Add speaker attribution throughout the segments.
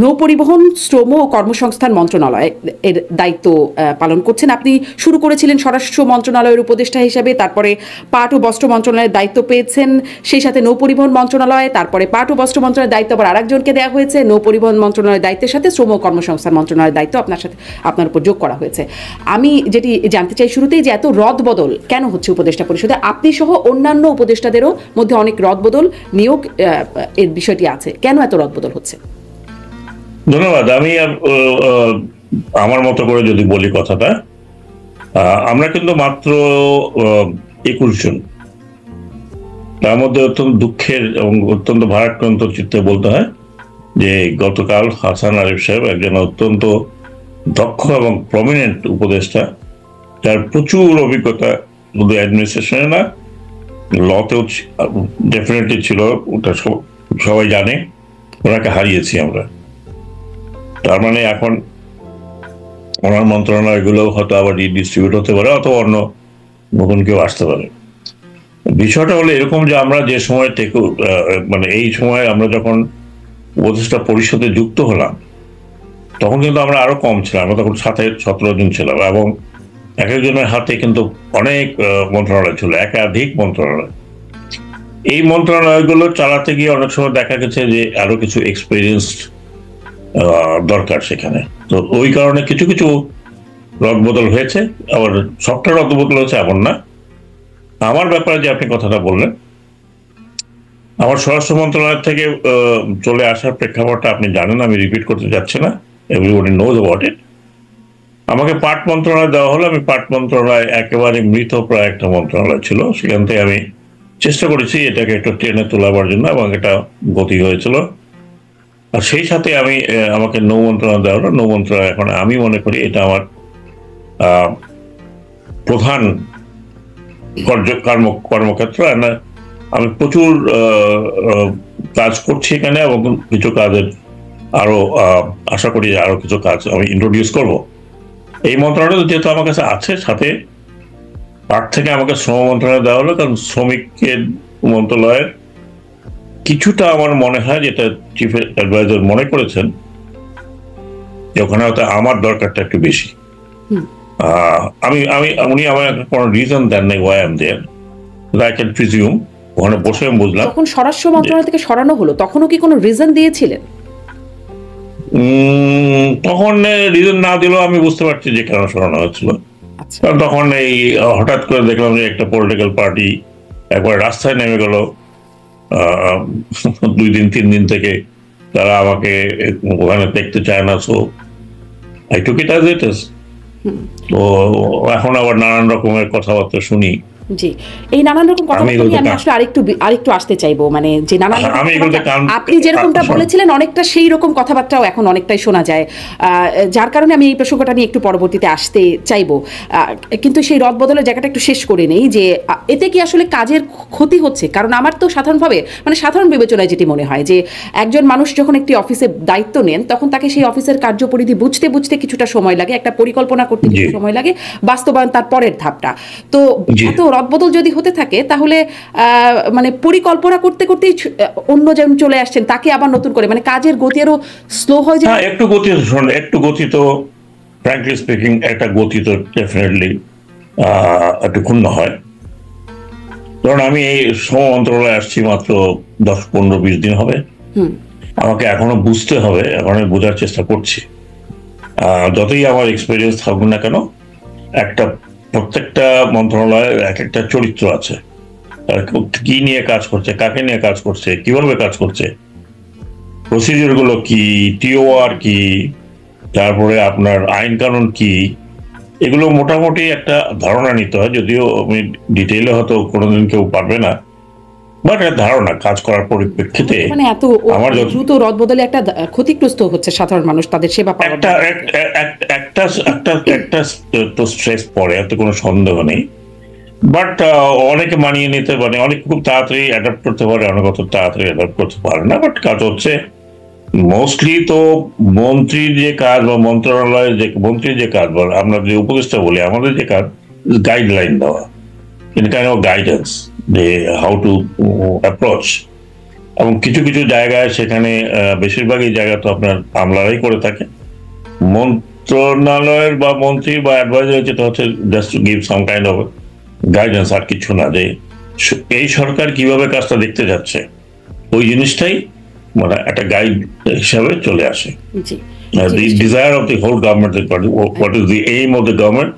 Speaker 1: নৌপরিবহন, শ্রম ও কর্মসংস্থান মন্ত্রণালয় এর দায়িত্ব পালন করছেন। আপনি শুরু করেছিলেন স্বরাষ্ট্র মন্ত্রণালয়ের উপদেষ্টা হিসেবে, তারপরে পাট ও বস্ত্র মন্ত্রণালয়ের দায়িত্ব পেয়েছেন, সেই সাথে নৌপরিবহন মন্ত্রণালয়, তারপরে পাট ও বস্ত্র মন্ত্রণালয়ের দায়িত্ব আবার আরেকজনকে দেওয়া হয়েছে। নৌপরিবহন মন্ত্রণালয়ের দায়িত্বের সাথে শ্রম ও কর্মসংস্থান মন্ত্রণালয়ের দায়িত্ব আপনার উপর যোগ করা হয়েছে। আমি যেটি জানতে চাই শুরুতেই, যে এত রদবদল কেন হচ্ছে উপদেষ্টা পরিষদে? আপনি সহ অন্যান্য উপদেষ্টাদেরও মধ্যে অনেক রদবদল, নিয়োগ এর বিষয়টি আছে, কেন এত রদবদল হচ্ছে?
Speaker 2: ধন্যবাদ। আমি আমার মতো করে যদি বলি কথাটা, আমরা কিন্তু মাত্র 21 জন। তার মধ্যে অত্যন্ত দুঃখের এবং অত্যন্ত ভারাক্রান্ত চিত্তে বলতে হয় যে গতকাল হাসান আরিফ সাহেব একজন অত্যন্ত দক্ষ এবং প্রমিনেন্ট উপদেষ্টা, যার প্রচুর অভিজ্ঞতা শুধু অ্যাডমিনিস্ট্রেশনে না, লতেও ডেফিনেটলি ছিল, ওটা সবাই জানে। ওনাকে হারিয়েছি আমরা। তার মানে এখন ওনার মন্ত্রণালয়গুলো হয়তো আবার ডিস্ট্রিবিউট হতে পারে, অথবা অন্য নতুন কেউ আসতে পারে। বিষয়টা হলো এরকম যে আমরা যে সময় থেকে মানে এই সময় আমরা যখন উপদেষ্টা পরিষদে যুক্ত হলাম, তখন কিন্তু আমরা আরো কম ছিলাম। আমরা তখন 17 জন ছিলাম, এবং এক একজনের হাতে কিন্তু অনেক মন্ত্রণালয় ছিল, একাধিক মন্ত্রণালয়। এই মন্ত্রণালয়গুলো চালাতে গিয়ে অনেক সময় দেখা গেছে যে আরো কিছু এক্সপিরিয়েন্সড দরকার সেখানে। তো ওই কারণে কিছু কিছু রদবদল হয়েছে, আবার সবটা রদবদল হয়েছে এমন না। আমার ব্যাপারে যে আপনি কথাটা বললেন, আমার স্বরাষ্ট্র মন্ত্রণালয় থেকে চলে আসার প্রেক্ষাপটটা আপনি জানেন, আমি রিপিট করতে যাচ্ছি না, এভরিবডি নোজ অ্যাবাউট ইট। আমাকে পাট মন্ত্রণালয় দেওয়া হলো। আমি পাট মন্ত্রণালয় একেবারে মৃত প্রায় একটা মন্ত্রণালয় ছিল, সেখান থেকে আমি চেষ্টা করেছি এটাকে একটু টেনে তোলাবার জন্য, এবং এটা গতি হয়েছিল। আর সেই সাথে আমাকে নৌ মন্ত্রণালয় দেওয়া হলো। নৌ মন্ত্রণালয় এখন আমি মনে করি এটা আমার প্রধান কর্মক্ষেত্র। আমি প্রচুর কাজ করছি এখানে, এবং কিছু কাজের আরো আশা করি আরো কিছু কাজ আমি ইন্ট্রোডিউস করব। এই মন্ত্রণালয় যেহেতু আমার কাছে আছে, সাথে পাট থেকে আমাকে শ্রম মন্ত্রণালয় দেওয়া হলো, কারণ শ্রমিকের মন্ত্রণালয়ের কিছুটা আমার মনে হয়, যেটা চিফ অ্যাডভাইজার মনে করেছেন, যে ওখানে হয়তো আমার দরকারটা একটু বেশি। উনি আমার কোনো রিজন দেন নাই why I am there, I can presume. ওখানে বসে আমি বুঝলাম।
Speaker 1: যখন স্বরাষ্ট্র মন্ত্রণালয় থেকে সরানো হলো, তখনও কি কোনো রিজন দিয়েছিলেন?
Speaker 2: তখন রিজন না দিলেও আমি বুঝতে পারছি যে কেন সরানো হচ্ছিল। কারণ তখন এই হঠাৎ করে দেখলাম যে একটা পলিটিক্যাল পার্টি একবার রাস্তায় নেমে গেল 2 দিন 3 দিন থেকে, তারা আমাকে ওখানে দেখতে চায় না। So I took it as it is. তো এখন আবার নানান রকমের কথাবার্তা শুনি।
Speaker 1: জি, এই নানান রকম কথাবার্তা নিয়ে আমি আসলে আরেকটু আসতে চাইবো, মানে যে নানান আপনি যেরকমটা বলেছিলেন, অনেকটা সেই রকম কথাবার্তাও এখন অনেকটাই শোনা যায়, যার কারণে আমি এই প্রসঙ্গটা নিয়ে একটু পরবর্তীতে আসতে চাইবো। কিন্তু সেই রদবদলের জায়গাটা একটু শেষ করে নেই, যে এতে কি আসলে কাজের ক্ষতি হচ্ছে? কারণ আমার তো সাধারণভাবে, মানে সাধারণ বিবেচনায় যেটি মনে হয়, যে একজন মানুষ যখন একটি অফিসে দায়িত্ব নেন, তখন তাকে সেই অফিসের কার্যপরিধি বুঝতে বুঝতে কিছুটা সময় লাগে, একটা পরিকল্পনা করতে কিছু সময় লাগে, বাস্তবায়ন তার পরের ধাপটা। তো এত রদবদল যদি হতে থাকে, তাহলে মানে পরিকল্পনা করতে করতেই অন্যজন চলে আসছেন, তাকে আবার নতুন করে, মানে কাজের গতি আরো স্লো হয়ে যায়।
Speaker 2: একটু গতি তো ফ্র্যাঙ্কলি স্পিকিং, একটা গতি তো ডেফিনেটলি একটু ক্ষুণ্ণ হয়। কারণ আমি এই শ্রম মন্ত্রণালয়ে আসছি মাত্র 10, 15, 20 দিন হবে। আমাকে এখনো বুঝতে হবে, এখন আমি বোঝার চেষ্টা করছি। যতই আমার এক্সপিরিয়েন্স থাকুক না কেন, প্রত্যেকটা মন্ত্রণালয়ের এক একটা চরিত্র আছে, কি নিয়ে কাজ করছে, কাকে নিয়ে কাজ করছে, কিভাবে কাজ করছে, প্রসিডিউর গুলো কি, টিওআর কি, তারপরে আপনার আইন কানুন কি, এগুলো মোটামুটি একটা ধারণা নিতে হয়। যদিও আমি ডিটেইলে হয়তো কোনোদিন কেউ পারবে না, বাট ধারণা কাজ করার পরিপ্রেক্ষিতে
Speaker 1: মানে এত দ্রুত রদবদলে একটা ক্ষতিগ্রস্ত হচ্ছে সাধারণ মানুষ, তাদের সেবা পাওয়া।
Speaker 2: একটা তো স্ট্রেস পড়ে, এত কোনো সন্দেহ নেই। বাট অনেকে মানিয়ে নিতে পারে, অনেক খুব তাড়াতাড়ি অ্যাডাপ্ট করতে পারে, অনেক অত তাড়াতাড়ি অ্যাডাপ্ট করতে পারে না। বাট কাজ হচ্ছে মোস্টলি তো মন্ত্রীর যে কাজ বা মন্ত্রণালয়ের যে মন্ত্রীর যে কাজ, বা আমরা যে উপদেষ্টা বলি, আমাদের যে কাজ গাইডলাইন দেওয়া, ইন কাইন্ড অফ গাইডেন্স, যে হাউ টু অ্যাপ্রোচ। এবং কিছু কিছু জায়গায় সেখানে বেশিরভাগই জায়গা তো আপনার আমলারাই করে থাকে। মন্ত্রণালয়ের বা মন্ত্রী বা অ্যাডভাইজার যেটা হচ্ছে just to give some kind of guidance, আর কিছু না, যে এই সরকার কিভাবে কাজটা দেখতে যাচ্ছে ওই জিনিসটাই মানে একটা গাইড হিসাবে চলে আসে। The desire of the whole government, what is the aim of the government,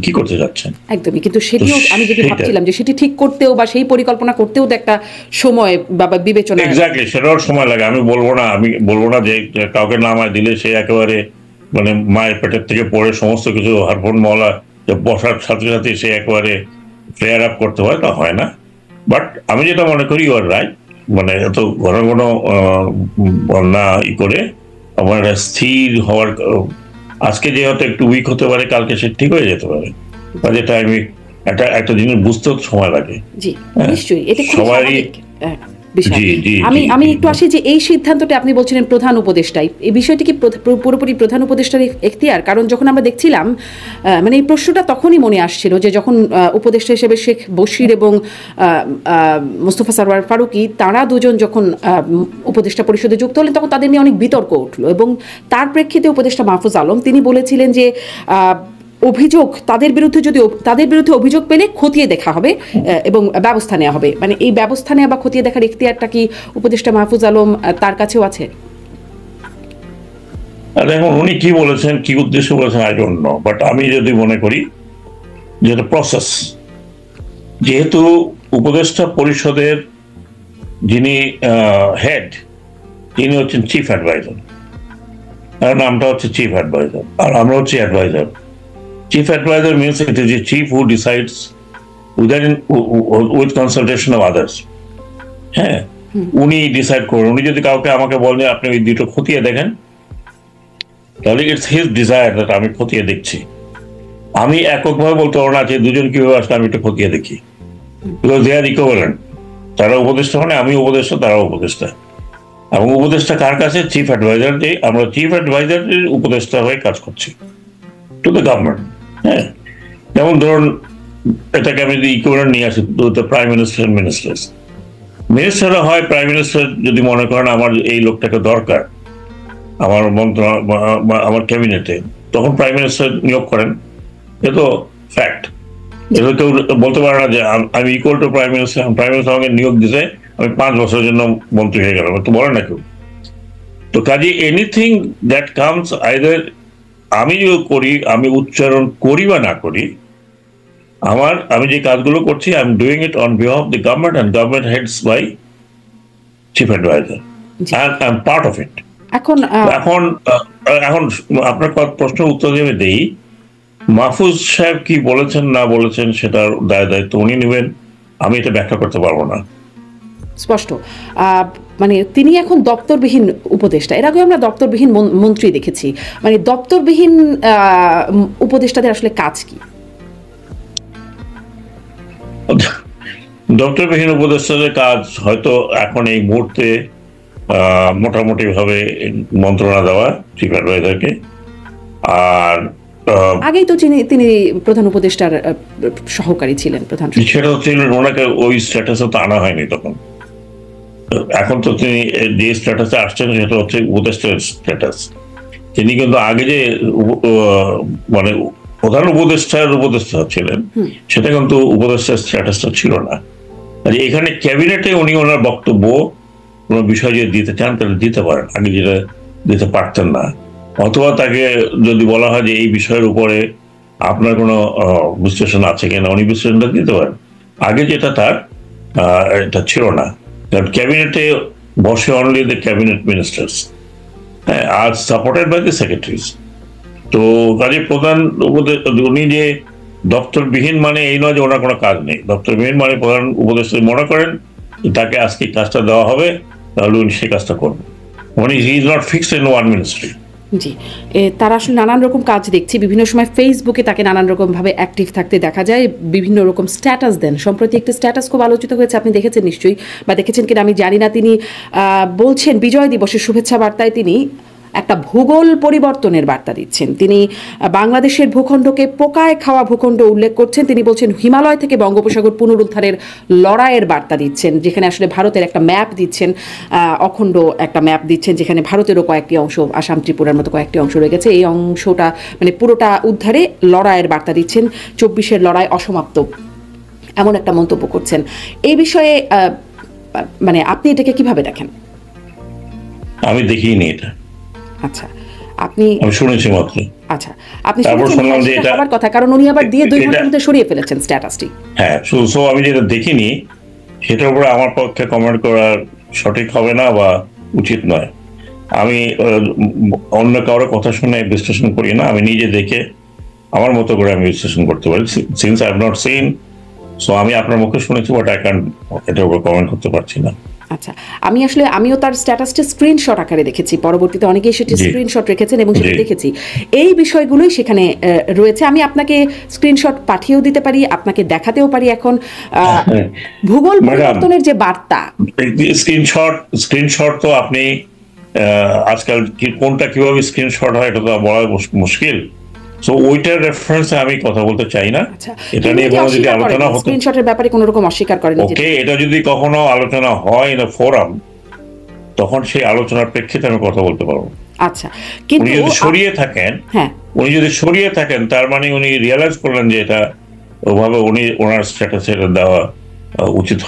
Speaker 2: কি করতে যাচ্ছেন
Speaker 1: একদমই। কিন্তু সেটিও আমি যদি ভাবছিলাম যে সেটি ঠিক করতেও বা সেই পরিকল্পনা করতেও তো একটা সময় বা বিবেচনা,
Speaker 2: এক্স্যাক্টলি সেটাও সময় লাগে। আমি বলবো না যে কাউকে নামায় দিলে সে একেবারে মানে মায়ের পেটের থেকে পড়ে সমস্ত কিছু হারফোন মহলা বসার সাথে সাথে সে একেবারে ফ্লেয়ার আপ করতে হয়, তা হয় না। বাট আমি যেটা মনে করি ইউ আর রাইট, মানে এত ঘন ঘন না করে আমার স্থির হওয়ার, আজকে যে হয়তো একটু উইক হতে পারে, কালকে সে ঠিক হয়ে যেতে পারে, যেটা আমি একটা জিনিস বুঝতেও সময় লাগে।
Speaker 1: জি নিশ্চয়ই, এটা
Speaker 2: সবারই
Speaker 1: বিষয়। আমি একটু আসি যে এই সিদ্ধান্তটা আপনি বলছিলেন প্রধান উপদেষ্টাই, এই বিষয়টি কি পুরোপুরি প্রধান উপদেষ্টার এখতিয়ার? কারণ যখন আমরা দেখছিলাম মানে এই প্রশ্নটা তখনই মনে আসছিল যে যখন উপদেষ্টা হিসেবে শেখ বশির এবং মোস্তফা সরওয়ার ফারুকী তারা দুজন যখন উপদেষ্টা পরিষদে যুক্ত হলেন, তখন তাদের নিয়ে অনেক বিতর্ক উঠলো এবং তার প্রেক্ষিতে উপদেষ্টা মাহফুজ আলম তিনি বলেছিলেন যে অভিযোগ তাদের বিরুদ্ধে অভিযোগ পেলে খতিয়ে দেখা হবে এবং ব্যবস্থা নেওয়া হবে। মানে এই ব্যবস্থা নেওয়া বা খতিয়ে দেখার এখতিয়ারটা কি উপদেষ্টা মাহফুজ আলম তার কাছেও আছে?
Speaker 2: দেখুন উনি কি বলেছেন, কি উদ্দেশ্য বলেছেন আই ডোন্ট নো, বাট আমি যদি মনে করি যে প্রসেস, যেহেতু উপদেষ্টা পরিষদের যিনি হেড তিনি হচ্ছেন চিফ অ্যাডভাইজার, তার নামটা হচ্ছে চিফ অ্যাডভাইজার, আর আমরা হচ্ছে adviser. Chief advisor means it is a chief who decides with consultation of others. হ্যাঁ, উনি ডিসাইড করেন। উনি যদি কাউকে আমাকে বলেন আপনি ওই দুটো খতিয়ে দেখেন, তাহলে ইটস হিজ ডিজায়ার দ্যাট আমি খতিয়ে দেখছি। আমি এককভাবে বলতে পারবো না যে দুজন কিভাবে আসলে আমি একটু খতিয়ে দেখি, বিকজ দে আর ইকুইভ্যালেন্ট। তারা উপদেষ্টা মানে আমি উপদেষ্টা, তারাও উপদেষ্টা। এবং উপদেষ্টা কার কাছে? Chief adviser. যে আমরা চিফ অ্যাডভাইজারের উপদেষ্টা হয়ে কাজ করছি টু দ্য গভর্নমেন্ট। হ্যাঁ, যেমন ধরুন এটাকে আমি যদি ইকুইভ্যালেন্ট নিয়ে আসি, প্রাইম মিনিস্টার মিনিস্টাররা হয়, প্রাইম মিনিস্টার যদি মনে করেন আমার এই লোকটাকে দরকার আমার আমার ক্যাবিনেটে, তখন প্রাইম মিনিস্টার নিয়োগ করেন। এ তো ফ্যাক্ট, এটা কেউ বলতে পারে না যে আমি ইকুয়াল টু প্রাইম মিনিস্টার আমাকে নিয়োগ দিতে আমি 5 বছরের জন্য মন্ত্রী হয়ে গেলাম, তো বলে না কেউ। তো কাজে এনিথিং দ্যাট কামস আইদার আমি করি, আমি উচ্চারণ করি বা না করি, আমি যে কাজগুলো করছি I am doing it on behalf of the government and government heads by chief adviser and I am part of it. এখন আপনার প্রশ্নের উত্তর দেবে দেই, মাহফুজ সাহেব কি বলেছেন না বলেছেন সেটার দায়িত্ব উনি নেবেন, আমি এটা ব্যাখ্যা করতে পারবো না।
Speaker 1: স্পষ্ট মানে তিনি এখন দপ্তরবিহীন উপদেষ্টা। এর আগে আমরা দপ্তরবিহীন মন্ত্রী দেখেছি। মানে দপ্তরবিহীন উপদেষ্টাদের আসলে কাজ কি?
Speaker 2: দপ্তরবিহীন উপদেষ্টাদের কাজ হয়তো এখন এই মুহূর্তে মোটামুটি ভাবে মন্ত্রণা দেওয়া চিফ অ্যাডভাইজারকে। আর
Speaker 1: আগেই তো তিনি প্রধান উপদেষ্টার সহকারী ছিলেন, প্রধান
Speaker 2: সেটা ছিল, ওনাকে ওই স্ট্যাটাসে তো আনা হয়নি তখন। এখন তো তিনি যে স্ট্যাটাসে আসছেন সেটা হচ্ছে উপদেষ্টার স্ট্যাটাস। তিনি কিন্তু আগে যে মানে প্রধান উপদেষ্টা ছিলেন সেটা কিন্তু উপদেষ্টার স্ট্যাটাসটা ছিল না। এখানে ক্যাবিনেটে উনি ওনার বক্তব্য কোনো বিষয় যদি দিতে চান তাহলে দিতে পারেন, আগে যেটা দিতে পারতেন না। অথবা তাকে যদি বলা হয় যে এই বিষয়ের উপরে আপনার কোনো বিশ্লেষণ আছে কিনা, উনি বিশ্লেষণটা দিতে পারেন। আগে যেটা তার এটা ছিল না, কারণ ক্যাবিনেটে বসে অনলি দ্য ক্যাবিনেট মিনিস্টার্স, হ্যাঁ, আর সাপোর্টেড বাই দ্য সেক্রেটারিজ। তো কাজে প্রধান উনি যে দপ্তরবিহীন মানে এই নয় যে ওনার কোনো কাজ নেই। দপ্তরবিহীন মানে প্রধান উপদেষ্টা মনে করেন তাকে আজকে কাজটা দেওয়া হবে, তাহলে উনি সেই কাজটা করবেন। মানে he is not fixed in one ministry.
Speaker 1: জি, তারা আসলে নানান রকম কাজ দেখছি। বিভিন্ন সময় ফেসবুকে তাকে নানান রকমভাবে অ্যাক্টিভ থাকতে দেখা যায়, বিভিন্ন রকম স্ট্যাটাস দেন। সম্প্রতি একটা স্ট্যাটাস খুব আলোচিত হয়েছে, আপনি দেখেছেন নিশ্চয়ই, বা দেখেছেন কিনা আমি জানি না। তিনি বলছেন বিজয় দিবসের শুভেচ্ছা বার্তায় তিনি একটা ভূগোল পরিবর্তনের বার্তা দিচ্ছেন। তিনি বাংলাদেশের ভূখণ্ডকে পোকায় খাওয়া ভূখণ্ড উল্লেখ করছেন। তিনি বলছেন হিমালয় থেকে বঙ্গোপসাগর পুনরুদ্ধারের লড়াইয়ের বার্তা দিচ্ছেন, যেখানে আসলে ভারতের একটা ম্যাপ দিচ্ছেন, অখণ্ড একটা ম্যাপ দিচ্ছেন, যেখানে ভারতেরও কয়েকটি অংশ, আসাম ত্রিপুরার মতো কয়েকটি অংশ রয়ে গেছে। এই অংশটা মানে পুরোটা উদ্ধারে লড়াইয়ের বার্তা দিচ্ছেন। 24-এর লড়াই অসমাপ্ত, এমন একটা মন্তব্য করছেন। এই বিষয়ে মানে আপনি এটাকে কিভাবে দেখেন?
Speaker 2: আমি দেখিনি এটা।
Speaker 1: আচ্ছা, আপনি
Speaker 2: শুনেছি মাত্র।
Speaker 1: আচ্ছা, আপনি শুনলাম যে এটা হওয়ার কথা, কারণ উনি আবার দিয়ে 2 ঘন্টার মধ্যে সরিয়ে ফেলেছেন স্ট্যাটাসটি।
Speaker 2: হ্যাঁ, সো আমি যেটা দেখিনি সেটার উপরে আমার পক্ষে কমেন্ট করা সঠিক হবে না বা উচিত নয়। আমি অন্য কারোর কথা শুনে বিশ্লেষণ করি না, আমি নিজে দেখে আমার মতো করে আমি বিশ্লেষণ করতে পারি। Since I have not seen, so আমি আপনার মুখে শুনেছি, বাট আই ক্যান এটার উপর কমেন্ট করতে পারছি না।
Speaker 1: আচ্ছা, আমিও তার স্ট্যাটাসটা স্ক্রিনশট আকারে দেখেছি, পরবর্তীতে অনেকেই সেটি স্ক্রিনশট রেখেছেন এবং সেটা দেখেছি। এই বিষয়গুলোই সেখানে রয়েছে। আমি আপনাকে স্ক্রিনশট পাঠিয়েও দিতে পারি, আপনাকে দেখাতেও পারি। এখন ভূগোল পরিবর্তনের যে বার্তা,
Speaker 2: স্ক্রিনশট তো আপনি আজকাল কোনটা কিভাবে স্ক্রিনশট হয় এটা তো বলা মুশকিল। সো ওইটার রেফারেন্সে আমি কথা বলতে চাই না। এটা নিয়ে কোনো যদি আলোচনা হতো,
Speaker 1: স্ক্রিনশটের ব্যাপারে কোনো রকম অস্বীকার করেন,
Speaker 2: ওকে, এটা যদি কখনো আলোচনা হয় ইন আ ফোরাম, তখন সেই আলোচনার প্রেক্ষিতে আমি কথা বলতে পারবো।
Speaker 1: আচ্ছা, কিন্তু
Speaker 2: উনি যদি সরিয়ে থাকেন, তার মানে উনি রিয়ালাইজ করলেন যে এটা ওভাবে ওনার স্ট্যাটাসে দেওয়া উচিত